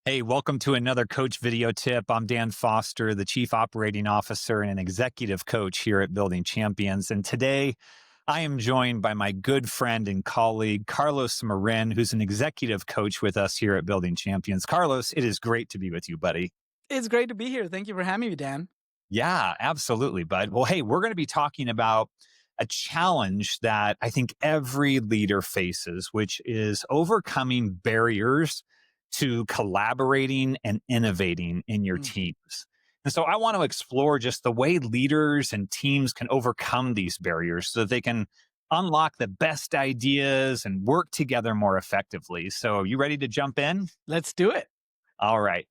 Hey, welcome to another coach video tip. I'm Dan Foster, the Chief Operating Officer and an Executive Coach here at Building Champions. And today I am joined by my good friend and colleague, Carlos Marín, who's an Executive Coach with us here at Building Champions. Carlos, it is great to be with you, buddy. It's great to be here. Thank you for having me, Dan. Yeah, absolutely, bud. Well, hey, we're going to be talking about a challenge that I think every leader faces, which is overcoming barriers to collaborating and innovating in your Mm. teams. And so I want to explore just the way leaders and teams can overcome these barriers so that they can unlock the best ideas and work together more effectively. So, you ready to jump in? Let's do it. All right.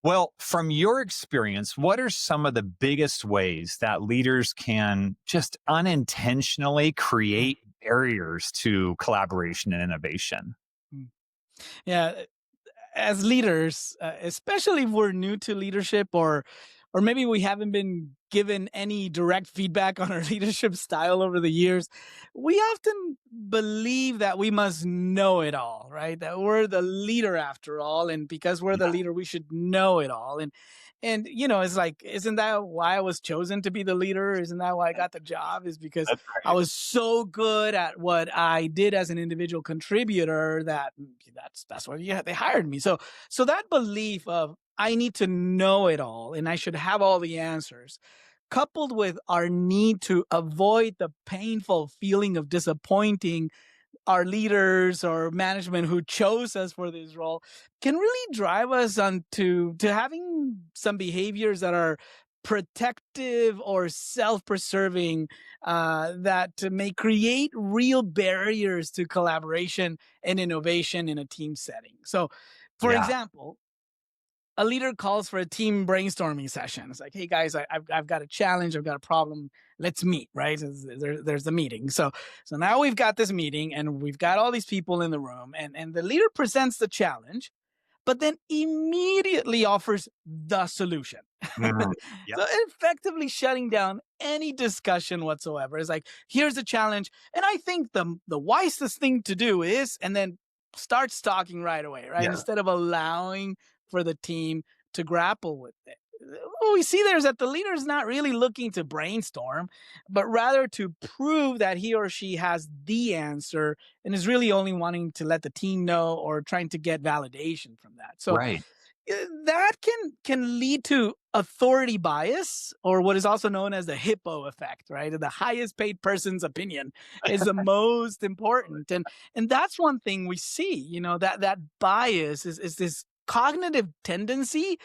Well, from your experience, what are some of the biggest ways that leaders can just unintentionally Mm, create barriers to collaboration and innovation? mm. Yeah, as leaders, especially if we're new to leadership or maybe we haven't been given any direct feedback on our leadership style over the years, we often believe that we must know it all, right? That we're the leader after all, and because we're the Yeah, leader, we should know it all. And it's like, isn't that why I was chosen to be the leader? Isn't that why I got the job? Is because that's I right. was so good at what I did as an individual contributor that that's why they hired me. So that belief of I need to know it all and I should have all the answers, coupled with our need to avoid the painful feeling of disappointing our leaders or management who chose us for this role, can really drive us on to having some behaviors that are protective or self-preserving, that may create real barriers to collaboration and innovation in a team setting. So, for Yeah. example, a leader calls for a team brainstorming session. It's like, hey guys, I've got a challenge, I've got a problem. Let's meet, right? There's the meeting. So now we've got this meeting and we've got all these people in the room, and the leader presents the challenge, but then immediately offers the solution. Mhm. Yep. So effectively shutting down any discussion whatsoever. It's like, here's the challenge. And I think the wisest thing to do is, and then starts talking right away, right? Yeah. Instead of allowing for the team to grapple with it. What we see there is that the leader is not really looking to brainstorm, but rather to prove that he or she has the answer and is really only wanting to let the team know or trying to get validation from that. So Right. that can lead to authority bias, or what is also known as the hippo effect, right? The highest paid person's opinion is the most important. And that's one thing we see, that bias is this cognitive tendency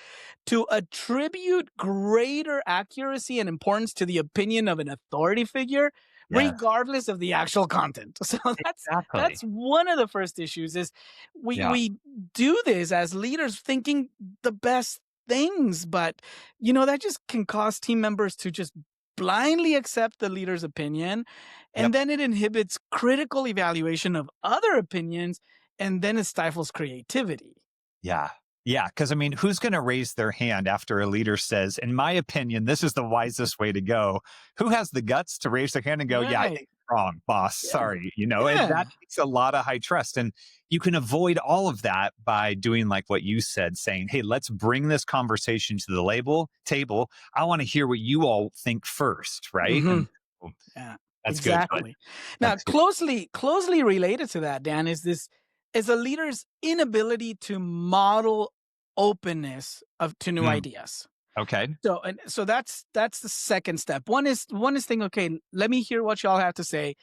to attribute greater accuracy and importance to the opinion of an authority figure Yes. regardless of the actual content. So Exactly. that's one of the first issues is Yeah. we do this as leaders thinking the best things, but that just can cause team members to just blindly accept the leader's opinion, Yep. and then it inhibits critical evaluation of other opinions, and then it stifles creativity. Yeah. Yeah. Cause I mean, who's going to raise their hand after a leader says, in my opinion, this is the wisest way to go? Who has the guts to raise their hand and go, yeah, I Right. think you're wrong, boss. Yeah. Sorry. And Yeah. that takes a lot of high trust. And you can avoid all of that by doing like what you said, saying, hey, let's bring this conversation to the label table. I want to hear what you all think first. Right. Hmm. And oh, Yeah, that's good. But exactly. Now, that's good. closely related to that, Dan, is a leader's inability to model openness of to new Mm, ideas. okay. So that's the second step. One is thinking, okay, let me hear what y'all have to say,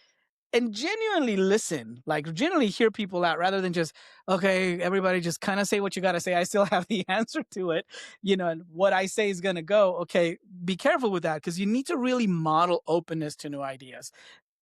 and genuinely listen, like genuinely hear people out rather than just, okay, everybody just kind of say what you got to say. I still have the answer to it, and what I say is going to go. Okay, be careful with that because you need to really model openness to new ideas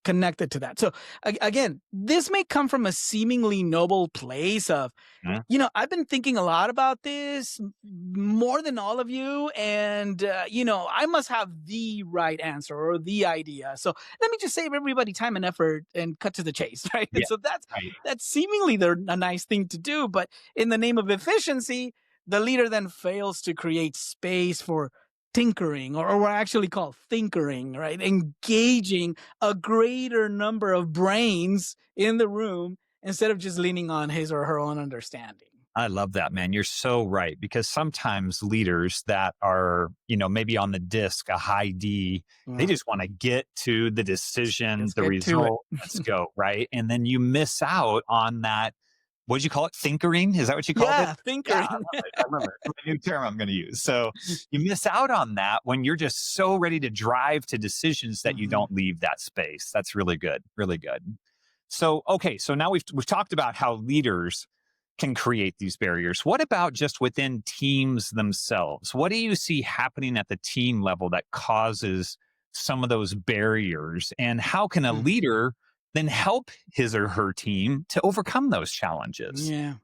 connected to that. So again, this may come from a seemingly noble place of, Mm, I've been thinking a lot about this more than all of you. And, I must have the right answer or the idea. So let me just save everybody time and effort and cut to the chase. Right. And yeah. so Right. that's seemingly a nice thing to do. But in the name of efficiency, the leader then fails to create space for tinkering, or what I actually call thinkering, right? Engaging a greater number of brains in the room instead of just leaning on his or her own understanding. I love that, man. You're so right. Because sometimes leaders that are, maybe on the disc, a high D, they Well, just want to get to the decision, let's the get to it. result, let's go, right? And then you miss out on that. What did you call it? Thinkering? Is that what you called it? Yeah, Yeah, I thinkering. love it. I love it. It's a new term I'm going to use. So you miss out on that when you're just so ready to drive to decisions that you Mhm. don't leave that space. That's really good. Really good. So, okay. So now we've talked about how leaders can create these barriers. What about just within teams themselves? What do you see happening at the team level that causes some of those barriers? And how can a Mm. leader then help his or her team to overcome those challenges? Yeah.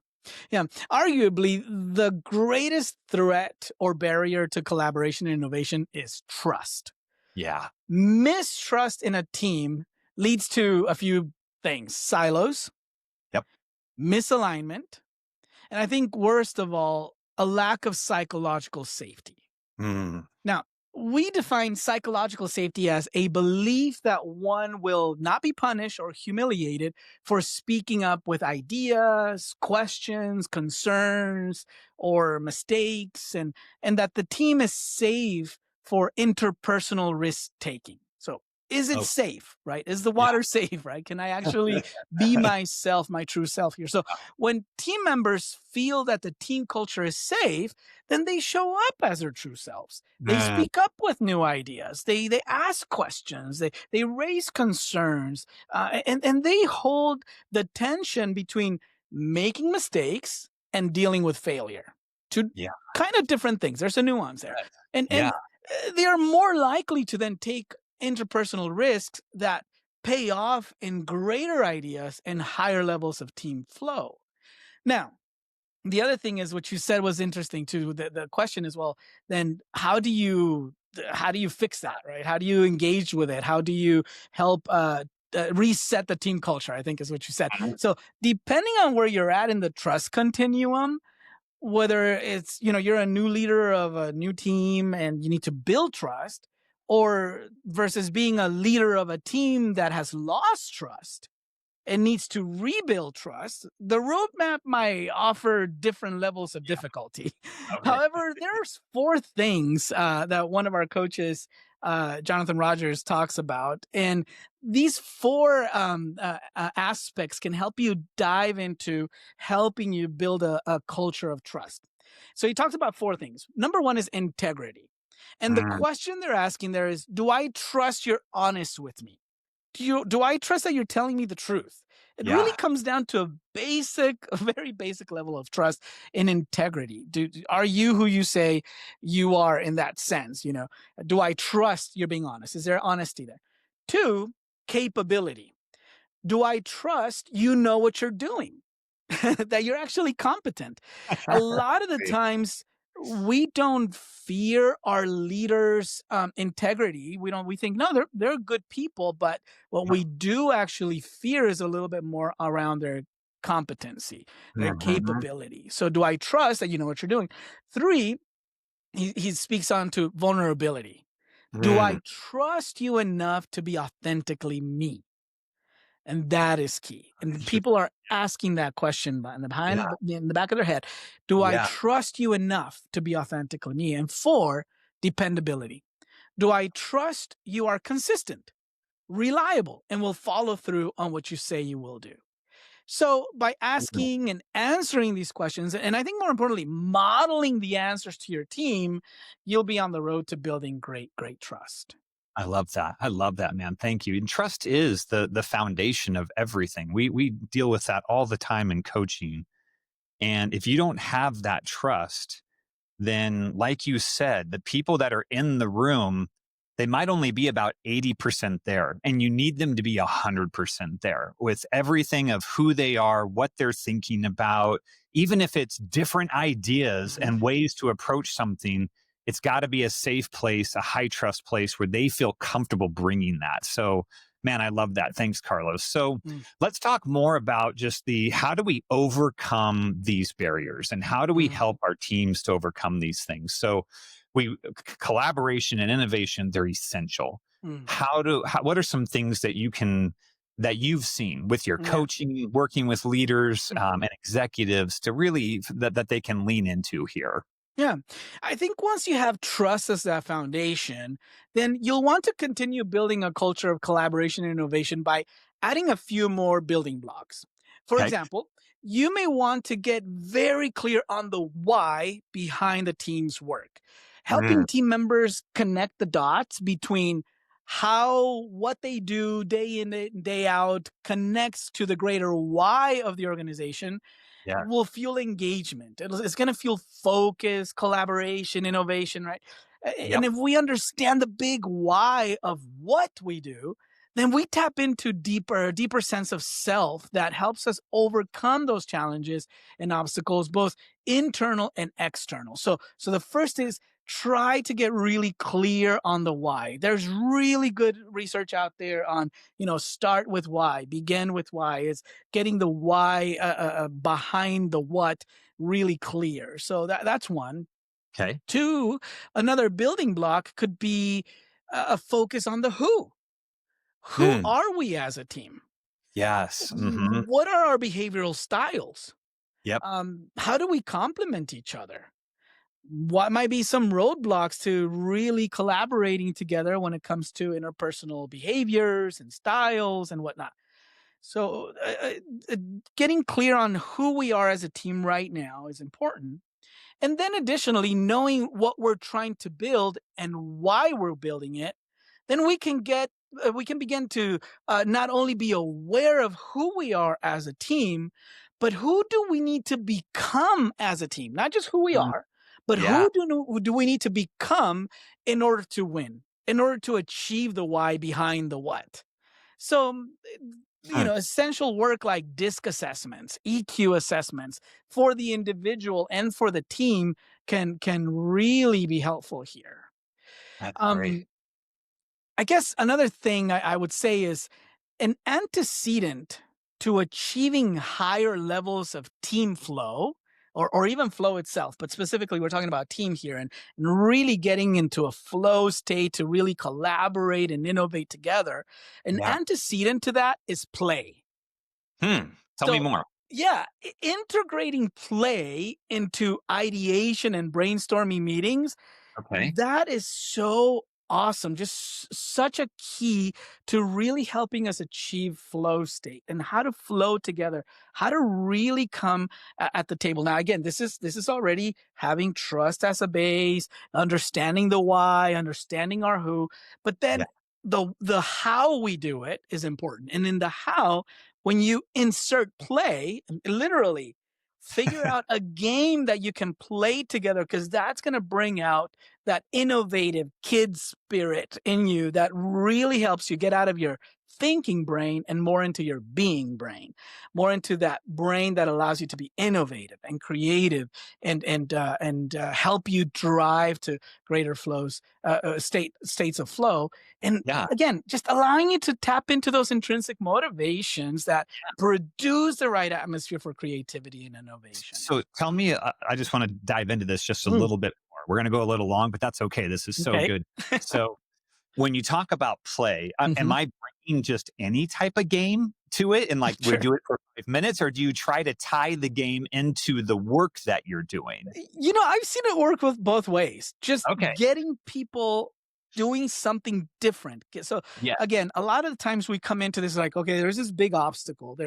Yeah. Arguably, the greatest threat or barrier to collaboration and innovation is trust. Yeah. Mistrust in a team leads to a few things: silos, Yep. misalignment, and I think worst of all, a lack of psychological safety. Mm. Now, we define psychological safety as a belief that one will not be punished or humiliated for speaking up with ideas, questions, concerns, or mistakes, and that the team is safe for interpersonal risk taking. So, is it Oh, safe, right? Is the yeah. water safe, right? Can I actually be myself, my true self here? So, when team members feel that the team culture is safe, then they show up as their true selves. They Mm. speak up with new ideas. They ask questions. They raise concerns, and they hold the tension between making mistakes and dealing with failure. Two Yeah. kind of different things. There's a nuance there, Right. and Yeah. they are more likely to then take interpersonal risks that pay off in greater ideas and higher levels of team flow. Now, the other thing is what you said was interesting too. The question is, well, then how do you fix that, right? How do you engage with it? How do you help reset the team culture? I think is what you said. So depending on where you're at in the trust continuum, whether it's you're a new leader of a new team and you need to build trust, or versus being a leader of a team that has lost trust and needs to rebuild trust, the roadmap might offer different levels of difficulty. Okay. However, there's four things that one of our coaches, Jonathan Rogers, talks about, and these four aspects can help you dive into helping you build a culture of trust. So he talks about four things. Number one is integrity. And the Mm. question they're asking there is, do I trust you're honest with me? Do I trust that you're telling me the truth? It really Yeah. comes down to a very basic level of trust and integrity. Are you who you say you are in that sense? Do I trust you're being honest? Is there honesty there? Two, capability. Do I trust you know what you're doing? That you're actually competent. A lot of the Right. times we don't fear our leaders' integrity. We think no, they're good people, but what we do actually fear is a little bit more around their competency, their Mhm. capability. So do I trust that you know what you're doing? Three, he speaks on to vulnerability. Do Mm. I trust you enough to be authentically me? And that is key. And people are asking that question Yeah. in the back of their head. Do I Yeah. trust you enough to be authentically me? And four, dependability. Do I trust you are consistent, reliable, and will follow through on what you say you will do? So by Mhm. asking and answering these questions, and I think more importantly, modeling the answers to your team, you'll be on the road to building great, great trust. I love that. I love that, man. Thank you. And trust is the foundation of everything. We deal with that all the time in coaching. And if you don't have that trust, then like you said, the people that are in the room, they might only be about 80% there. And you need them to be 100% there with everything of who they are, what they're thinking about, even if it's different ideas Mhm. and ways to approach something. It's got to be a safe place, a high trust place where they feel comfortable bringing that. So, man, I love that. Thanks, Carlos. So, Mm, let's talk more about just the how do we overcome these barriers and how do we mm, help our teams to overcome these things. So collaboration and innovation, they're essential. mm, What are some things that you can that you've seen with your Yeah. coaching, working with leaders Mhm. and executives to really that they can lean into here? Yeah. I think once you have trust as that foundation, then you'll want to continue building a culture of collaboration and innovation by adding a few more building blocks. For Okay. example, you may want to get very clear on the why behind the team's work, Mm, helping team members connect the dots between how what they do day in and day out connects to the greater why of the organization yeah. will fuel engagement. It's going to fuel focus, collaboration, innovation, right? And Yep. if we understand the big why of what we do, then we tap into a deeper sense of self that helps us overcome those challenges and obstacles, both internal and external. So the first is try to get really clear on the why. There's really good research out there on, start with why, begin with why. It's getting the why behind the what really clear. So that's one. Okay. Two, another building block could be a focus on the who. Who Mm, are we as a team? yes. Hmm. What are our behavioral styles? Yep. How do we complement each other? What might be some roadblocks to really collaborating together when it comes to interpersonal behaviors and styles and whatnot? So, uh, getting clear on who we are as a team right now is important. And then additionally, knowing what we're trying to build and why we're building it, then we can begin to not only be aware of who we are as a team, but who do we need to become as a team? Not just who we Mm, are, but yeah. who do we need to become in order to win, in order to achieve the why behind the what? So, Mm, essential work like DISC assessments, EQ assessments for the individual and for the team can really be helpful here. that's great. Um, I guess another thing I would say is an antecedent to achieving higher levels of team flow or even flow itself, but specifically we're talking about team here and really getting into a flow state to really collaborate and innovate together. An Yeah. antecedent to that is play. Tell me So, more. yeah, integrating play into ideation and brainstorming meetings, Okay. that is so awesome. Just such a key to really helping us achieve flow state and how to flow together, how to really come at the table. Now, again, this is already having trust as a base, understanding the why, understanding our who, but Yeah. then the how we do it is important. And in the how, when you insert play, literally figure out a game that you can play together because that's going to bring out that innovative kid spirit in you that really helps you get out of your thinking brain and more into your being brain, more into that brain that allows you to be innovative and creative and help you drive to greater flows, states of flow. And Yeah. again, just allowing you to tap into those intrinsic motivations that produce the right atmosphere for creativity and innovation. So tell me, I just want to dive into this just a Mm, little bit more. We're going to go a little long, but that's okay. This is so okay. good. So when you talk about play, am Mhm. I bringing just any type of game to it and like we Sure. do it for 5 minutes, or do you try to tie the game into the work that you're doing? I've seen it work with both ways. Just Okay. getting people doing something different. So Yeah. again, a lot of the times we come into this like, okay, there's this big obstacle.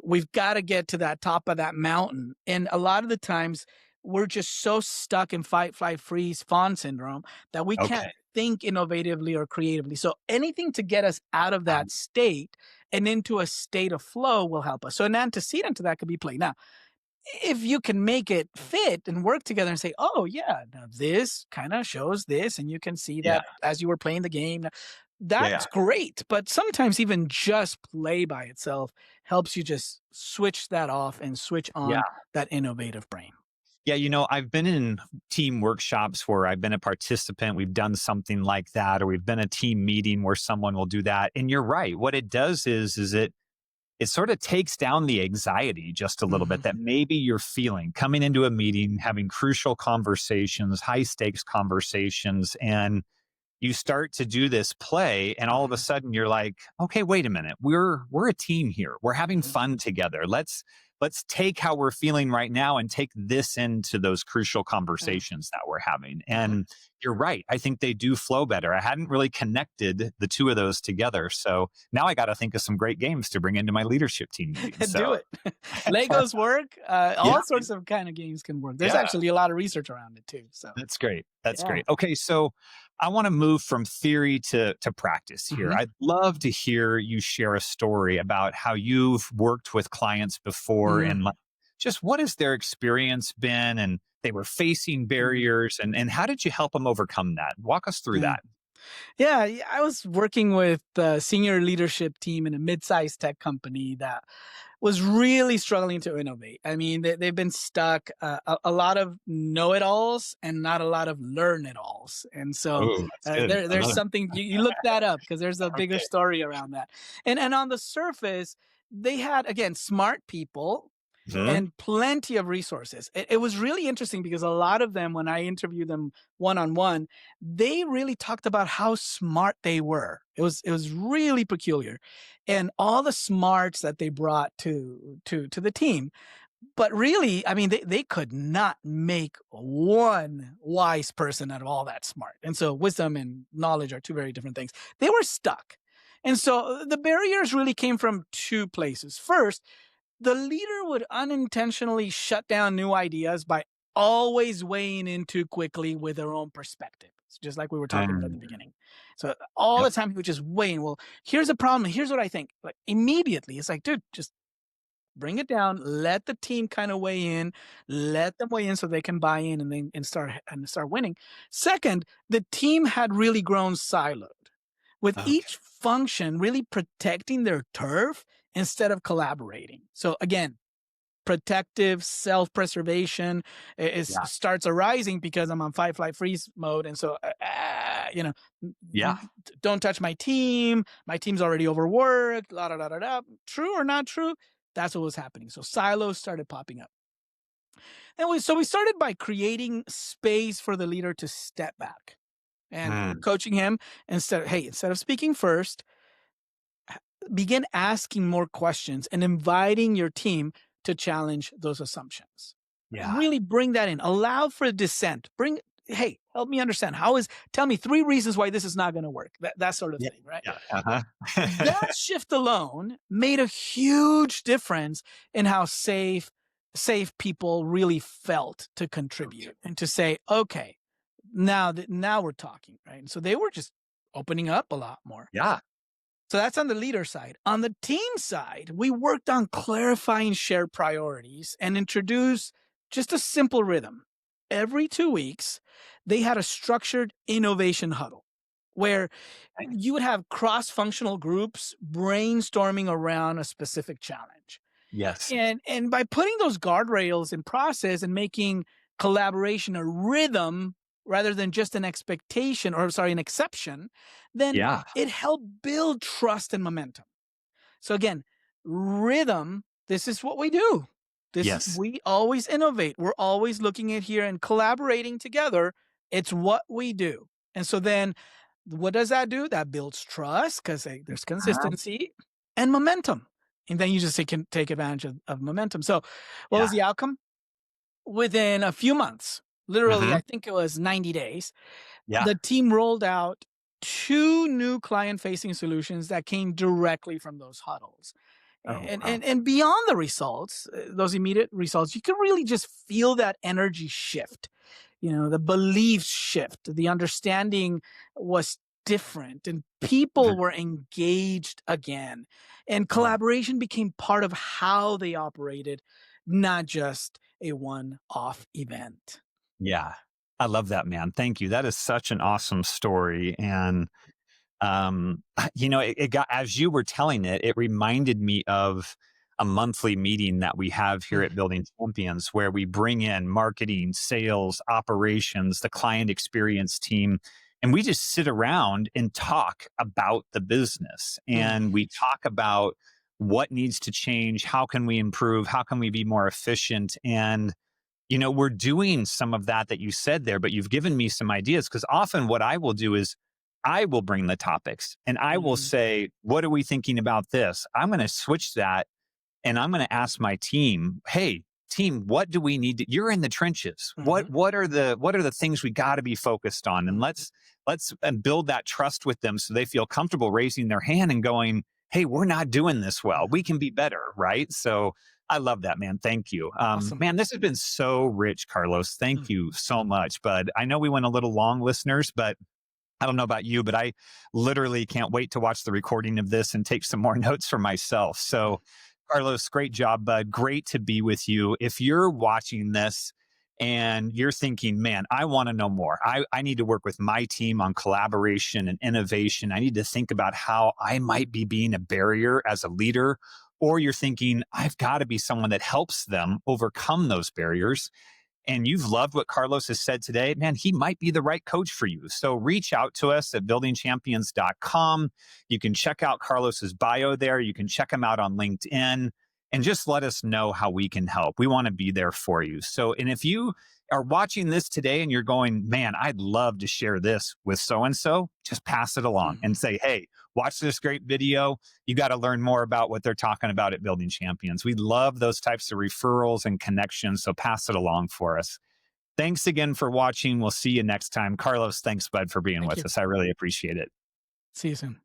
We've got to get to that top of that mountain. And a lot of the times we're just so stuck in fight, flight, freeze, fawn syndrome that we Okay. can't think innovatively or creatively. So anything to get us out of Um, that state and into a state of flow will help us. So an antecedent to that could be play. Now, if you can make it fit and work together and say, oh, yeah, now this kind of shows this, and you can see yeah. that as you were playing the game, Yeah. Yeah. that's great. But sometimes even just play by itself helps you just switch that off and switch Yeah. on that innovative brain. Yeah, I've been in team workshops where I've been a participant. We've done something like that, or we've been a team meeting where someone will do that. And you're right. What it does is it sort of takes down the anxiety just a little bit Mhm. that maybe you're feeling coming into a meeting, having crucial conversations, high stakes conversations. And you start to do this play, and all of a sudden you're like, okay, wait a minute, we're a team here, we're having Mhm. fun together. Let's take how we're feeling right now and take this into those crucial Yeah. conversations that we're having. Mhm. And you're right, I think they do flow better. I hadn't really connected the two of those together, so now I got to think of some great games to bring into my leadership team meetings. Do So it. Legos work. yeah, All sorts of kind of games can work. There's yeah. actually a lot of research around it too. So That's great. That's yeah. great. Okay, so I want to move from theory to practice here. Mhm. I'd love to hear you share a story about how you've worked with clients before, Mhm. and like, just what has their experience been, and they were facing Mhm. barriers, and how did you help them overcome that? Walk us through Yeah. that. Yeah, I was working with the senior leadership team in a mid-sized tech company that was really struggling to innovate. I mean, they've been stuck, a lot of know-it-alls and not a lot of learn-it-alls. And so Oh, that's good. I there's love something you look that up because there's a it. bigger Okay. story around that. And on the surface, they had again smart people Mhm. and plenty of resources. It was really interesting because a lot of them, when I interviewed them one on one, they really talked about how smart they were. It was really peculiar, and all the smarts that they brought to the team. But really, I mean, they could not make one wise person out of all that smart. And so, wisdom and knowledge are two very different things. They were stuck. And so the barriers really came from two places. First, the leader would unintentionally shut down new ideas by always weighing in too quickly with their own perspective. It's just like we were talking about at the Mm, beginning. So all yep. the time he would just weigh in. Well, here's a problem. Here's what I think. Like immediately, it's like, dude, just bring it down. Let the team kind of weigh in. Let them weigh in so they can buy in and start winning. Second, the team had really grown siloed, with Okay. each function really protecting their turf instead of collaborating. So again, protective self-preservation is Yeah. starts arising because I'm on fight, flight, freeze mode, and so Yeah. don't touch my team. My team's already overworked. La da da da da. True or not true? That's what was happening. So silos started popping up, and we started by creating space for the leader to step back and Mm, coaching him instead of speaking first, begin asking more questions and inviting your team to challenge those assumptions. yeah. Really bring that in. Allow for dissent. Hey, help me understand. Tell me three reasons why this is not going to work. That sort of Yeah. thing, right? Yeah. Uh-huh. That shift alone made a huge difference in how safe people really felt to Okay. contribute and to say, okay, now we're talking, right? And so they were just opening up a lot more. Yeah. So that's on the leader side. On the team side, we worked on clarifying shared priorities and introduced just a simple rhythm. Every 2 weeks, they had a structured innovation huddle where Okay. you would have cross functional groups brainstorming around a specific challenge. Yes. And by putting those guardrails in process and making collaboration a rhythm rather than just an expectation or sorry, an exception, then Yeah. it helped build trust and momentum. So again, rhythm, this is what we do. Yes. We always innovate. We're always looking at here and collaborating together. It's what we do. And so then what does that do? That builds trust because there's Uh-huh. consistency and momentum. And then you just can take advantage of momentum. So what was Yeah. the outcome? Within a few months, literally, Mhm. I think it was 90 days, Yeah. the team rolled out two new client facing solutions that came directly from those huddles. Oh, And, wow. and, and beyond the results, those immediate results, you can really just feel that energy shift, the belief shift, the understanding was different and people Mhm. were engaged again. And Oh, collaboration became part of how they operated, not just a one off event. yeah. I love that, man. Thank you. That is such an awesome story. And, it got, as you were telling it, it reminded me of a monthly meeting that we have here Mm, at Building Champions where we bring in marketing, sales, operations, the client experience team, and we just sit around and talk about the business. mm, And we talk about what needs to change, how can we improve, how can we be more efficient. And we're doing some of that you said there, but you've given me some ideas because often what I will do is I will bring the topics and I will Mhm. say, what are we thinking about this? I'm going to switch that and I'm going to ask my team, hey, team, what do we need to, you're in the trenches. Mhm. What are the things we got to be focused on? And Mhm. let's build that trust with them so they feel comfortable raising their hand and going, hey, we're not doing this well. We Mhm. can be better. Right. So I love that, man. Thank you. Awesome. Man, this has been so rich, Carlos. Thank Mm. you so much. But I know we went a little long, listeners, but I don't know about you, but I literally can't wait to watch the recording of this and take some more notes for myself. So, Carlos, great job, bud. Great to be with you. If you're watching this and you're thinking, man, I want to know more, I need to work with my team on collaboration and innovation. I need to think about how I might be being a barrier as a leader. Or you're thinking, I've got to be someone that helps them overcome those barriers and you've loved what Carlos has said today, man, he might be the right coach for you. So reach out to us at buildingchampions.com. You can check out Carlos's bio there. You can check him out on LinkedIn and just let us know how we can help. We want to be there for you. So, and if you are watching this today and you're going, man, I'd love to share this with so and so, just pass it along Mhm. and say, hey, watch this great video. You got to learn more about what they're talking about at Building Champions. We love those types of referrals and connections. So pass it along for us. Thanks again for watching. We'll see you next time. Carlos, thanks, bud, for being Thank with you. us. I really appreciate it. See you soon.